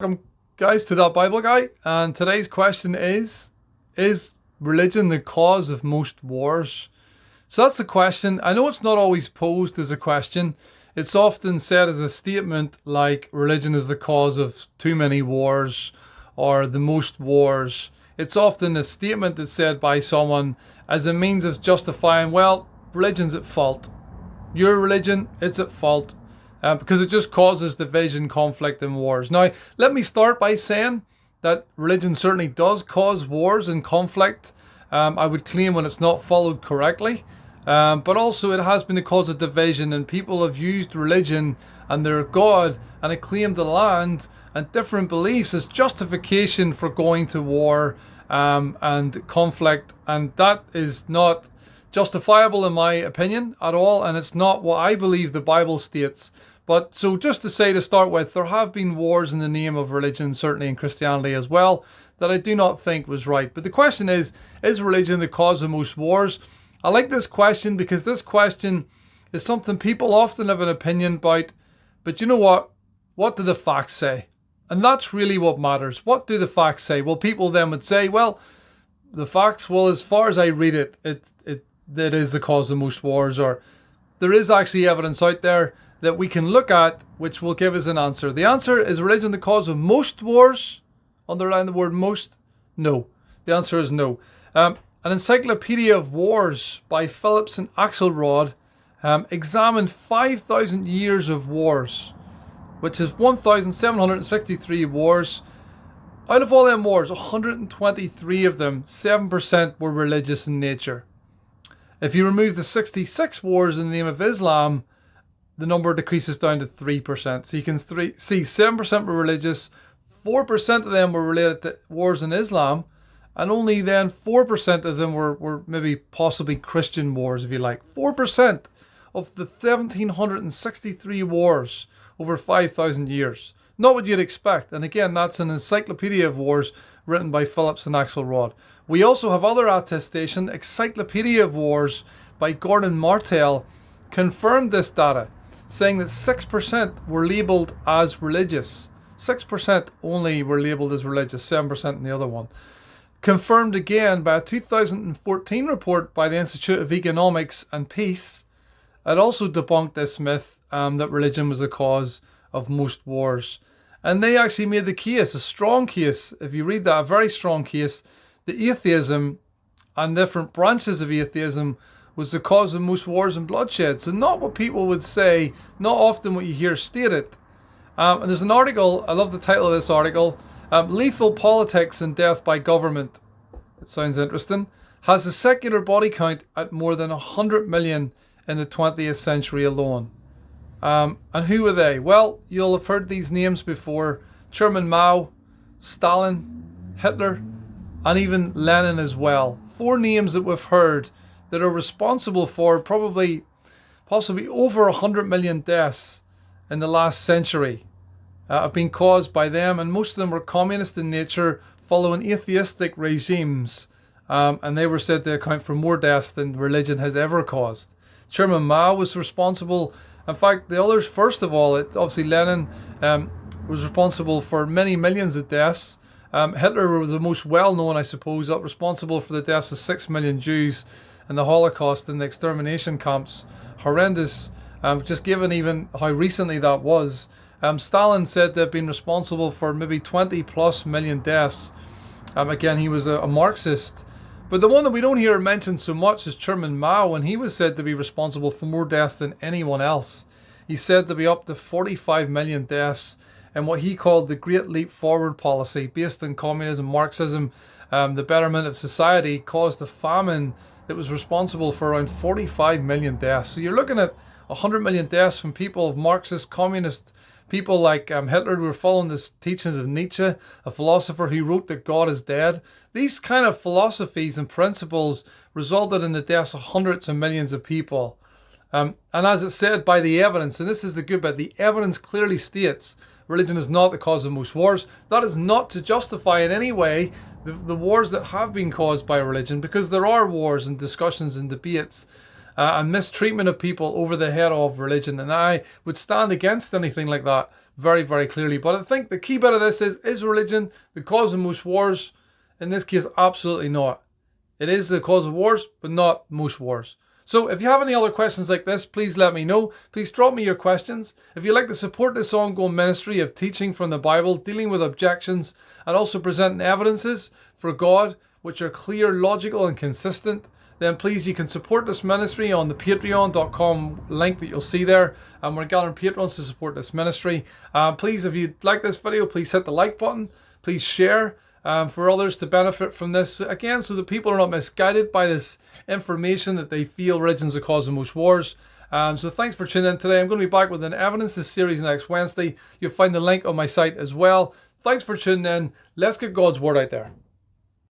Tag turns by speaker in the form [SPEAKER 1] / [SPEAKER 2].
[SPEAKER 1] Welcome, guys, to That Bible Guy, and today's question is religion the cause of most wars? So that's the question. I know it's not always posed as a question. It's often said as a statement like religion is the cause of too many wars or the most wars. It's often a statement that's said by someone as a means of justifying, well, religion's at fault. Your religion, it's at fault. Because it just causes division, conflict, and wars. Now, let me start by saying that religion certainly does cause wars and conflict. I would claim when it's not followed correctly. But also it has been the cause of division, and people have used religion and their God and a claim to land and different beliefs as justification for going to war and conflict. And that is not justifiable in my opinion at all, and it's not what I believe the Bible states. But so just to say, to start with, there have been wars in the name of religion, certainly in Christianity as well, that I do not think was right. But the question is religion the cause of most wars? I like this question because this question is something people often have an opinion about. But you know what? What do the facts say? And that's really what matters. What do the facts say? Well, people then would say, well, the facts, well, as far as I read it, that is the cause of most wars, or there is actually evidence out there that we can look at which will give us an answer. The answer is religion the cause of most wars? Underline the word most. No. The answer is no. An Encyclopedia of Wars by Phillips and Axelrod examined 5,000 years of wars, which is 1,763 wars. Out of all them wars, 123 of them, 7% were religious in nature. If you remove the 66 wars in the name of Islam, the number decreases down to 3%. So you can see 7% were religious, 4% of them were related to wars in Islam, and only then 4% of them were maybe possibly Christian wars, if you like. 4% of the 1,763 wars over 5,000 years. Not what you'd expect. And again, that's an Encyclopedia of Wars written by Phillips and Axelrod. We also have other attestation. Encyclopedia of Wars by Gordon Martel confirmed this data, saying that 6% were labelled as religious. 6% only were labelled as religious, 7% in the other one. Confirmed again by a 2014 report by the Institute of Economics and Peace. It also debunked this myth that religion was the cause of most wars. And they actually made the case, a strong case, if you read that, a very strong case, that atheism and different branches of atheism was the cause of most wars and bloodshed. So not what people would say, not often what you hear stated. And there's an article, I love the title of this article, Lethal Politics and Death by Government. It sounds interesting. Has the secular body count at more than 100 million in the 20th century alone. And who are they? Well, you'll have heard these names before. Chairman Mao, Stalin, Hitler, and even Lenin as well. 4 names that we've heard that are responsible for possibly over 100 million deaths in the last century have been caused by them, and most of them were communist in nature, following atheistic regimes, and they were said to account for more deaths than religion has ever caused. Chairman Mao was responsible. In fact, the others, first of all, obviously Lenin was responsible for many millions of deaths. Hitler was the most well-known, I suppose, responsible for the deaths of 6 million Jews in the Holocaust and the extermination camps. Horrendous, just given even how recently that was. Stalin said to have been responsible for maybe 20 plus million deaths. Again, he was a Marxist. But the one that we don't hear mentioned so much is Chairman Mao, and he was said to be responsible for more deaths than anyone else. He's said to be up to 45 million deaths in what he called the Great Leap Forward policy, based on communism, Marxism. The betterment of society caused a famine that was responsible for around 45 million deaths. So you're looking at 100 million deaths from people of Marxist, communist people like Hitler, who were following the teachings of Nietzsche, a philosopher who wrote that God is dead. These kind of philosophies and principles resulted in the deaths of hundreds of millions of people. And as it's said by the evidence, and this is the good bit, the evidence clearly states religion is not the cause of most wars. That is not to justify in any way the wars that have been caused by religion, because there are wars and discussions and debates and mistreatment of people over the head of religion. And I would stand against anything like that very, very clearly. But I think the key bit of this is religion the cause of most wars? In this case, absolutely not. It is the cause of wars, but not most wars. So if you have any other questions like this, please let me know. Please drop me your questions. If you'd like to support this ongoing ministry of teaching from the Bible, dealing with objections, and also presenting evidences for God, which are clear, logical, and consistent, then please, you can support this ministry on the patreon.com link that you'll see there. And we're gathering patrons to support this ministry. Please, if you like this video, please hit the like button. Please share for others to benefit from this. Again, so that people are not misguided by this information that they feel religion's the cause of most wars. So thanks for tuning in today. I'm going to be back with an evidences series next Wednesday. You'll find the link on my site as well. Thanks for tuning in. Let's get God's word out there.